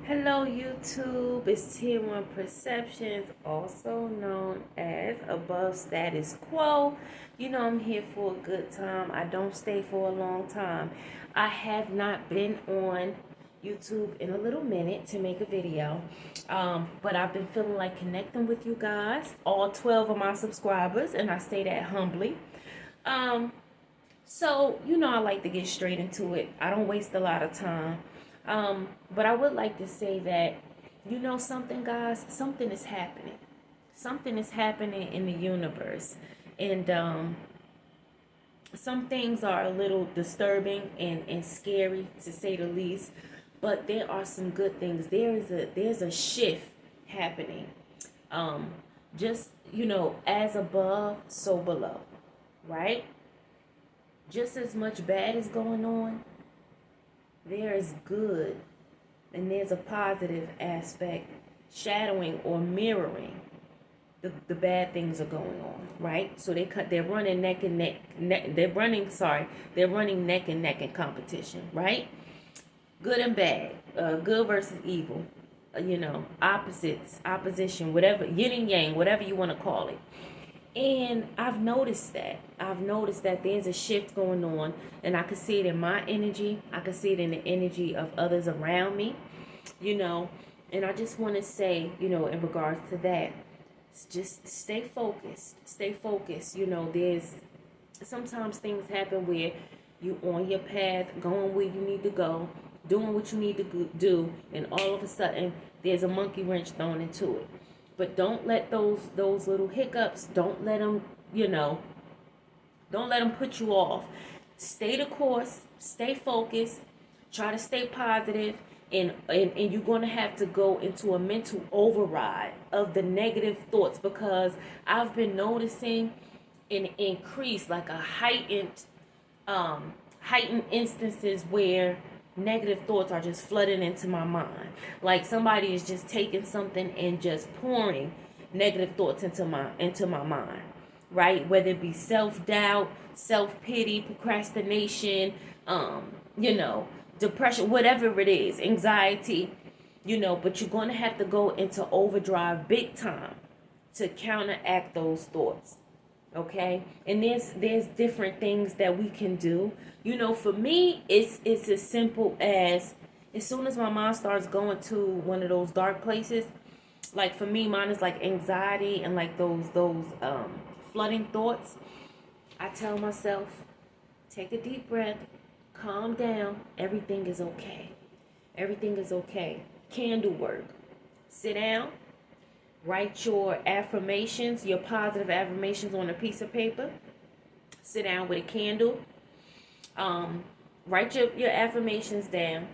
Hello YouTube, it's Tier 1 Perceptions, also known as Above Status Quo. You know I'm here for a good time. I don't stay for a long time. I have not been on YouTube in a little minute to make a video. But I've been feeling like connecting with you guys, all 12 of my subscribers, and I say that humbly. Um, so I like to get straight into it. I don't waste a lot of time. But I would like to say that, something, guys, something is happening. Something is happening in the universe. And some things are a little disturbing and scary, to say the least. But there are some good things. There's a shift happening. Um, just as above, so below, right? Just as much bad is going on, there is good, and there's a positive aspect shadowing or mirroring the bad things are going on, right? So they're running they're running neck and neck in competition, right? Good and bad, good versus evil, opposites, opposition, whatever, yin and yang, whatever you want to call it. And I've noticed that. I've noticed that there's a shift going on, and I can see it in my energy. I can see it in the energy of others around me, you know. And I just want to say, in regards to that, just stay focused. Stay focused. There's sometimes things happen where you on your path, going where you need to go, doing what you need to do, and all of a sudden there's a monkey wrench thrown into it. But don't let those little hiccups, don't let them, don't let them put you off. Stay the course, stay focused, try to stay positive, and you're going to have to go into a mental override of the negative thoughts, because I've been noticing an increase, like a heightened instances where negative thoughts are just flooding into my mind. Like somebody is just taking something and just pouring negative thoughts into my mind. Right? Whether it be self-doubt, self-pity, procrastination, depression, whatever it is, anxiety, but you're going to have to go into overdrive big time to counteract those thoughts. Okay, and there's different things that we can do. For me, it's as simple as soon as my mind starts going to one of those dark places, like for me, mine is like anxiety and like those flooding thoughts. I tell myself, take a deep breath, calm down, everything is okay. Everything is okay. Candle work. Sit down, write your affirmations, your positive affirmations on a piece of paper. Sit down with a candle. Write your affirmations down,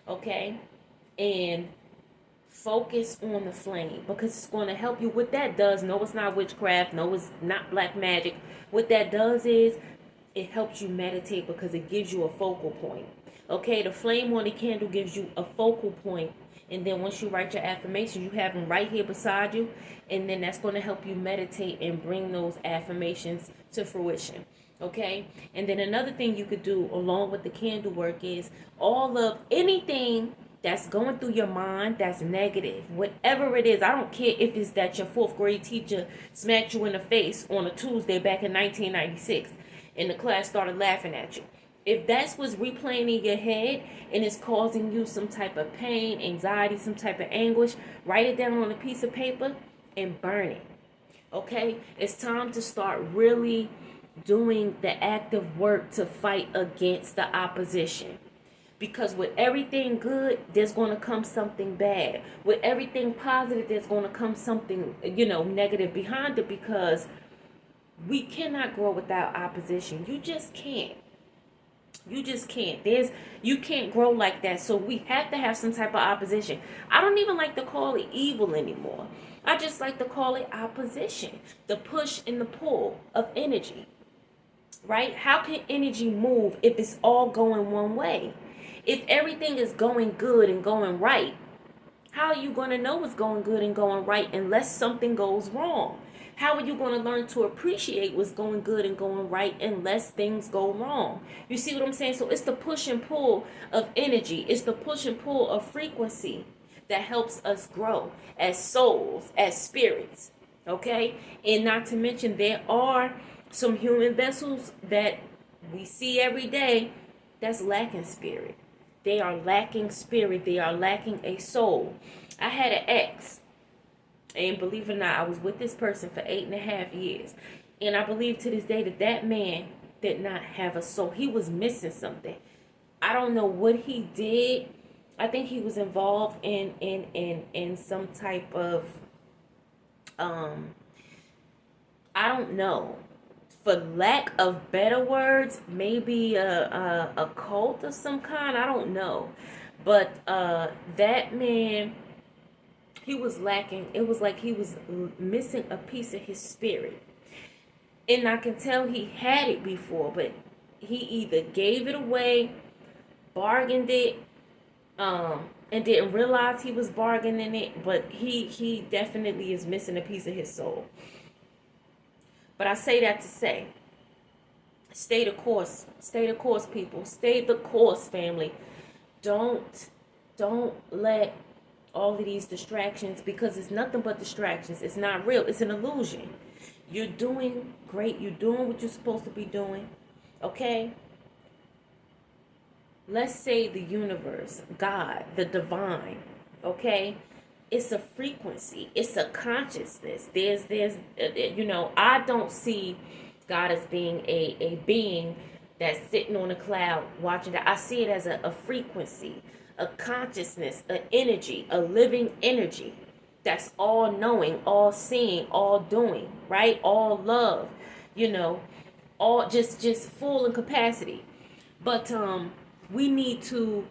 okay? And focus on the flame, because it's going to help you. What that does, no, it's not witchcraft. No, it's not black magic. What that does is it helps you meditate, because it gives you a focal point. Okay, the flame on the candle gives you a focal point. And then once you write your affirmations, you have them right here beside you. And then that's going to help you meditate and bring those affirmations to fruition. Okay? And then another thing you could do along with the candle work is all of anything that's going through your mind that's negative, whatever it is. I don't care if it's that your fourth grade teacher smacked you in the face on a Tuesday back in 1996 and the class started laughing at you. If that's what's replaying in your head and it's causing you some type of pain, anxiety, some type of anguish, write it down on a piece of paper and burn it. Okay? It's time to start really doing the active work to fight against the opposition. Because with everything good, there's going to come something bad. With everything positive, there's going to come something, negative behind it, because we cannot grow without opposition. You just can't. You just can't. You can't grow like that. So we have to have some type of opposition. I don't even like to call it evil anymore. I just like to call it opposition. The push and the pull of energy. Right? How can energy move if it's all going one way? If everything is going good and going right, how are you going to know what's going good and going right unless something goes wrong? How are you going to learn to appreciate what's going good and going right unless things go wrong? You see what I'm saying? So it's the push and pull of energy. It's the push and pull of frequency. that helps us grow as souls, as spirits. Okay? And not to mention, there are some human vessels that we see every day that's lacking spirit. They are lacking spirit. They are lacking a soul. I had an ex, and believe it or not, I was with this person for 8.5 years. And I believe to this day that that man did not have a soul. He was missing something. I don't know what he did. I think he was involved in some type of I don't know. For lack of better words, maybe a cult of some kind. I don't know. But that man, he was lacking. It was like he was missing a piece of his spirit. And I can tell he had it before, but he either gave it away, bargained it, and didn't realize he was bargaining it, but he definitely is missing a piece of his soul. But I say that to say, stay the course. Stay the course, people. Stay the course, family. Don't let all of these distractions, because it's nothing but distractions. It's not real. It's an illusion. You're doing great. You're doing what you're supposed to be doing. Okay? Let's say the universe, God, the divine. Okay? It's a frequency. It's a consciousness. There's I don't see God as being a being that's sitting on a cloud watching that. I see it as a frequency, a consciousness, an energy, a living energy that's all knowing, all seeing, all doing, right? All love, all just full in capacity. But we need to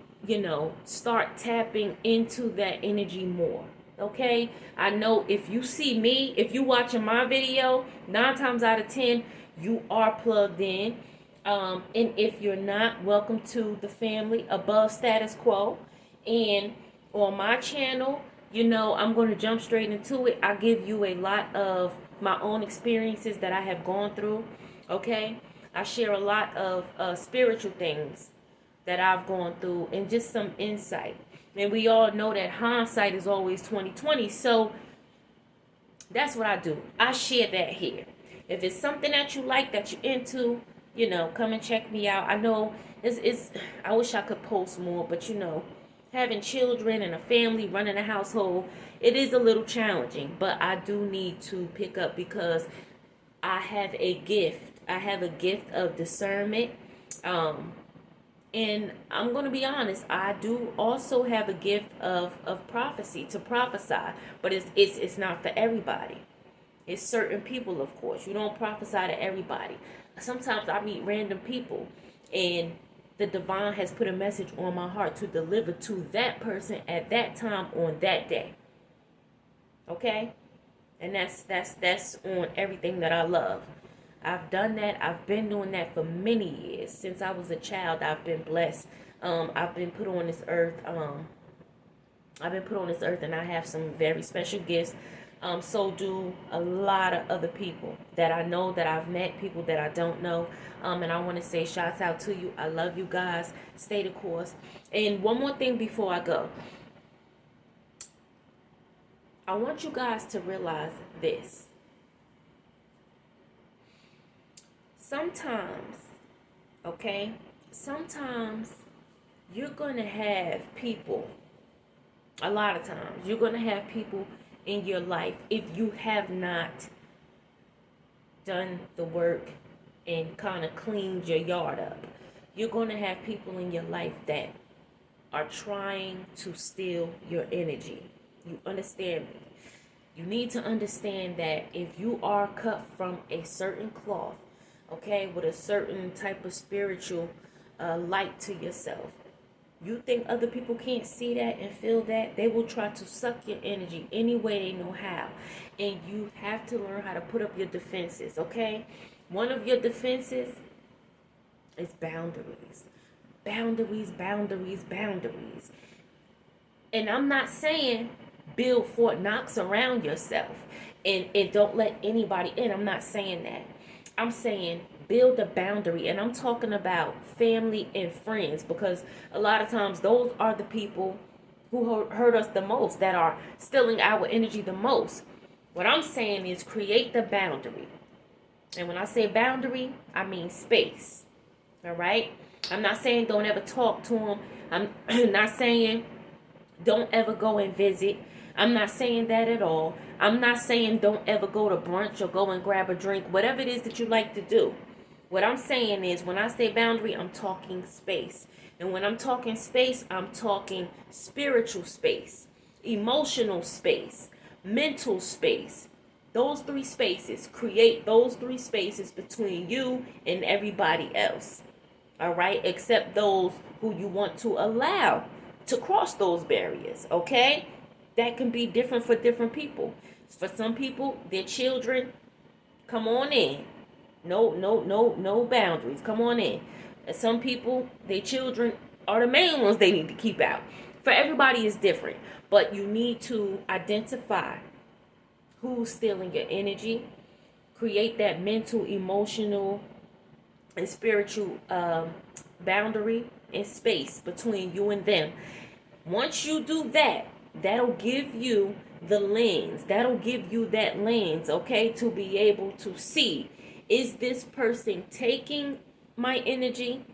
start tapping into that energy more. Okay? I know if you see me, if you watching my video, 9 times out of 10, you are plugged in. And if you're not, welcome to the family above status quo. And on my channel, I'm going to jump straight into it. I give you a lot of my own experiences that I have gone through. Okay? I share a lot of spiritual things that I've gone through and just some insight. And we all know that hindsight is always 20/20. So that's what I do. I share that here. If it's something that you like, that you're into, come and check me out. I know it's I wish I could post more, but having children and a family, running a household, it is a little challenging. But I do need to pick up because I have a gift. I have a gift of discernment. And I'm going to be honest, I do also have a gift of prophecy, to prophesy, but it's not for everybody. It's certain people, of course. You don't prophesy to everybody. Sometimes I meet random people, and the divine has put a message on my heart to deliver to that person at that time on that day. Okay? And that's on everything that I love. I've done that. I've been doing that for many years. Since I was a child, I've been blessed. I've been put on this earth. And I have some very special gifts. So do a lot of other people that I know, that I've met, people that I don't know. And I want to say shouts out to you. I love you guys. Stay the course. And one more thing before I go. I want you guys to realize this. Sometimes you're going to have people, a lot of times, you're going to have people in your life, if you have not done the work and kind of cleaned your yard up, you're going to have people in your life that are trying to steal your energy. You understand me? You need to understand that if you are cut from a certain cloth, okay, with a certain type of spiritual light to yourself, you think other people can't see that and feel that? They will try to suck your energy any way they know how. And you have to learn how to put up your defenses, okay? One of your defenses is boundaries. Boundaries, boundaries, boundaries. And I'm not saying build Fort Knox around yourself and don't let anybody in. I'm not saying that. I'm saying build a boundary, and I'm talking about family and friends, because a lot of times those are the people who hurt us the most, that are stealing our energy the most. What I'm saying is create the boundary. And when I say boundary, I mean space. All right? I'm not saying don't ever talk to them. I'm not saying don't ever go and visit. I'm not saying that at all. I'm not saying don't ever go to brunch or go and grab a drink, whatever it is that you like to do. What I'm saying is when I say boundary, I'm talking space. And when I'm talking space, I'm talking spiritual space, emotional space, mental space. Those three spaces, create those three spaces between you and everybody else. All right? Except those who you want to allow to cross those barriers. Okay? That can be different for different people. For some people, their children, come on in. No boundaries. Come on in. And some people, their children are the main ones they need to keep out. For everybody, it's different. But you need to identify who's stealing your energy. Create that mental, emotional, and spiritual boundary and space between you and them. Once you do that, that'll give you the lens. That'll give you that lens, okay, to be able to see, is this person taking my energy?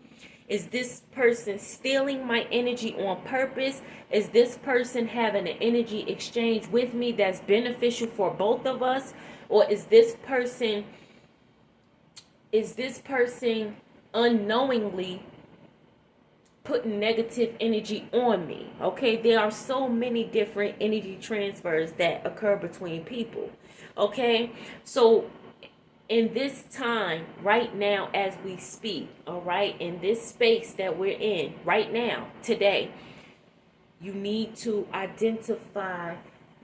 Is this person stealing my energy on purpose? Is this person having an energy exchange with me that's beneficial for both of us? Or is this person unknowingly putting negative energy on me? Okay, there are so many different energy transfers that occur between people. Okay, so in this time, right now, as we speak, all right, in this space that we're in right now, today, you need to identify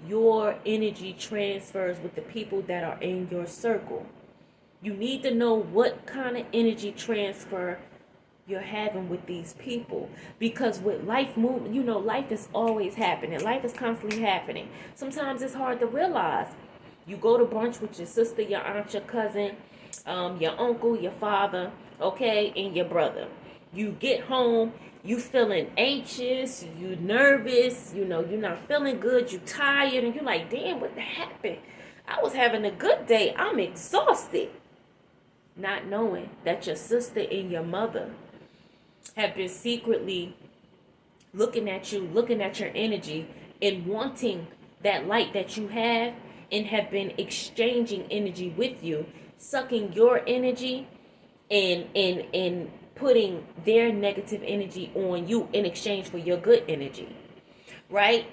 your energy transfers with the people that are in your circle. You need to know what kind of energy transfer you're having with these people, because with life movement, life is always happening. Life is constantly happening. Sometimes it's hard to realize. You go to brunch with your sister, your aunt, your cousin, your uncle, your father, okay, and your brother. You get home, you feeling anxious, you nervous, you're not feeling good, you tired, and you're like, damn, what happened? I was having a good day. I'm exhausted. Not knowing that your sister and your mother have been secretly looking at you, looking at your energy, and wanting that light that you have, and have been exchanging energy with you, sucking your energy and putting their negative energy on you in exchange for your good energy, right?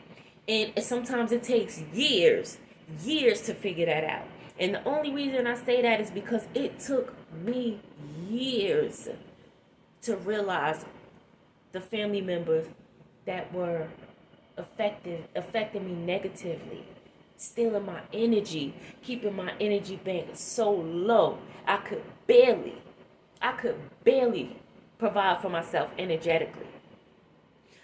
And sometimes it takes years to figure that out. And the only reason I say that is because it took me years to realize the family members that were affecting me negatively, stealing my energy, keeping my energy bank so low. I could barely provide for myself energetically.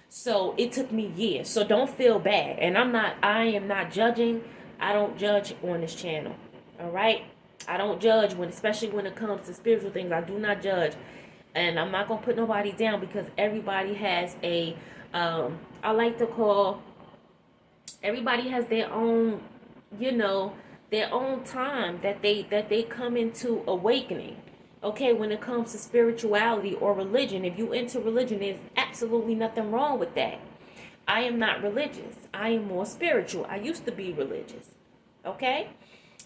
So it took me years. So don't feel bad. And I am not judging. I don't judge on this channel. All right? I don't judge, especially when it comes to spiritual things. I do not judge. And I'm not going to put nobody down, because everybody has everybody has their own, their own time that they come into awakening. Okay, when it comes to spirituality or religion, if you into religion, there's absolutely nothing wrong with that. I am not religious. I am more spiritual. I used to be religious. Okay?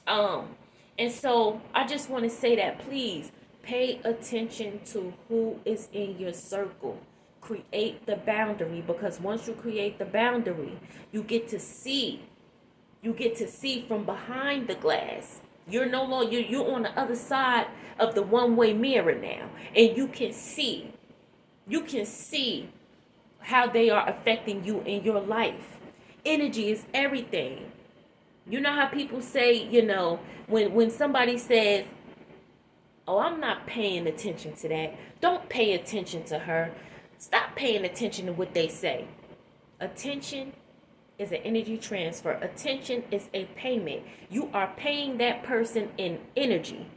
And so I just want to say that, please pay attention to who is in your circle. Create the boundary, because once you create the boundary, you get to see from behind the glass. You're no longer, you're on the other side of the one-way mirror now, and you can see how they are affecting you in your life. Energy is everything. You know how people say, when somebody says, oh, I'm not paying attention to that. Don't pay attention to her. Stop paying attention to what they say. Attention is an energy transfer. Attention is a payment. You are paying that person in energy.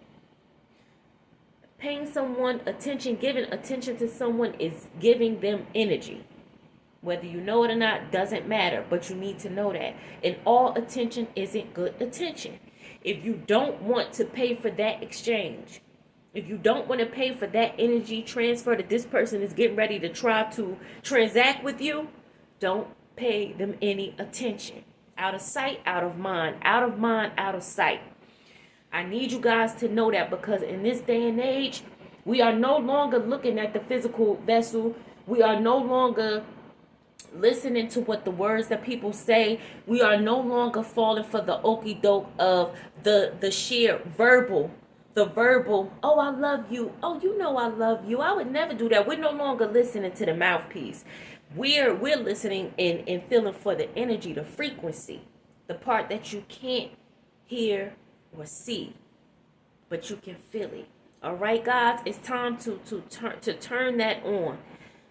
Paying someone attention, giving attention to someone is giving them energy. Whether you know it or not doesn't matter, but you need to know that. And all attention isn't good attention. If you don't want to pay for that exchange, if you don't want to pay for that energy transfer that this person is getting ready to try to transact with you, don't pay them any attention. Out of sight, out of mind. Out of mind, out of sight. I need you guys to know that, because in this day and age, we are no longer looking at the physical vessel. We are no longer listening to what the words that people say. We are no longer falling for the okie doke of the sheer verbal. The verbal, oh, I love you. Oh, you know I love you. I would never do that. We're no longer listening to the mouthpiece. We're listening and feeling for the energy, the frequency, the part that you can't hear or see, but you can feel it. All right, guys, it's time to turn that on.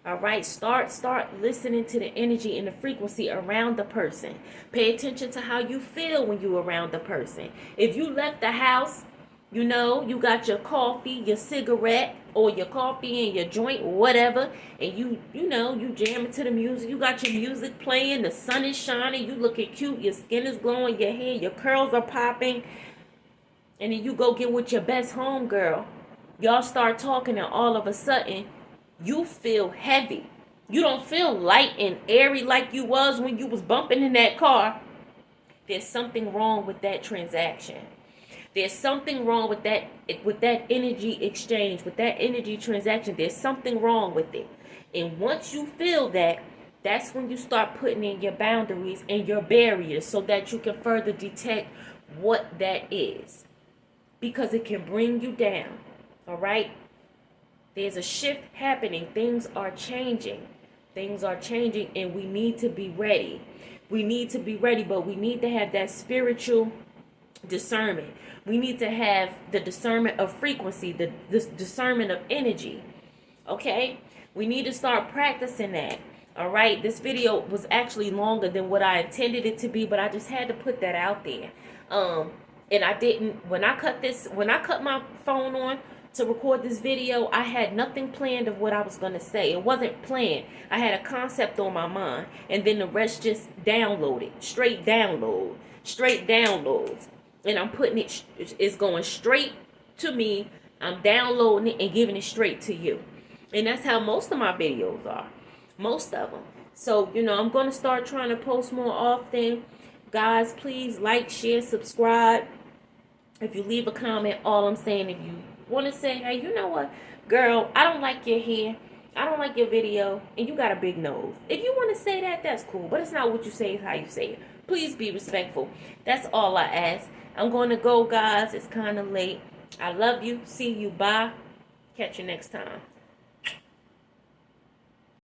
All right, start listening to the energy and the frequency around the person. Pay attention to how you feel when you're around the person. If you left the house, you know, you got your coffee, your cigarette, or your coffee and your joint, whatever, and you jamming to the music. You got your music playing, the sun is shining, you looking cute, your skin is glowing, your hair, your curls are popping, and then you go get with your best homegirl. Y'all start talking, and all of a sudden, you feel heavy. You don't feel light and airy like you was when you was bumping in that car. There's something wrong with that transaction. There's something wrong with that energy exchange, with that energy transaction. There's something wrong with it. And once you feel that, that's when you start putting in your boundaries and your barriers so that you can further detect what that is. Because it can bring you down. All right? There's a shift happening. Things are changing. Things are changing, and we need to be ready. We need to be ready, but we need to have that spiritual discernment. We need to have the discernment of frequency, the discernment of energy. Okay? We need to start practicing that. All right? This video was actually longer than what I intended it to be, but I just had to put that out there. And I didn't, when I cut my phone on to record this video, I had nothing planned of what I was going to say. It wasn't planned. I had a concept on my mind, and then the rest just downloaded. Straight downloads. And I'm putting it's going straight to me. I'm downloading it and giving it straight to you. And that's how most of my videos are. Most of them. So, I'm going to start trying to post more often. Guys, please like, share, subscribe. If you leave a comment, all I'm saying, if you want to say, hey, you know what, girl, I don't like your hair, I don't like your video, and you got a big nose. If you want to say that, that's cool. But it's not what you say, it's how you say it. Please be respectful. That's all I ask. I'm going to go, guys. It's kind of late. I love you. See you. Bye. Catch you next time.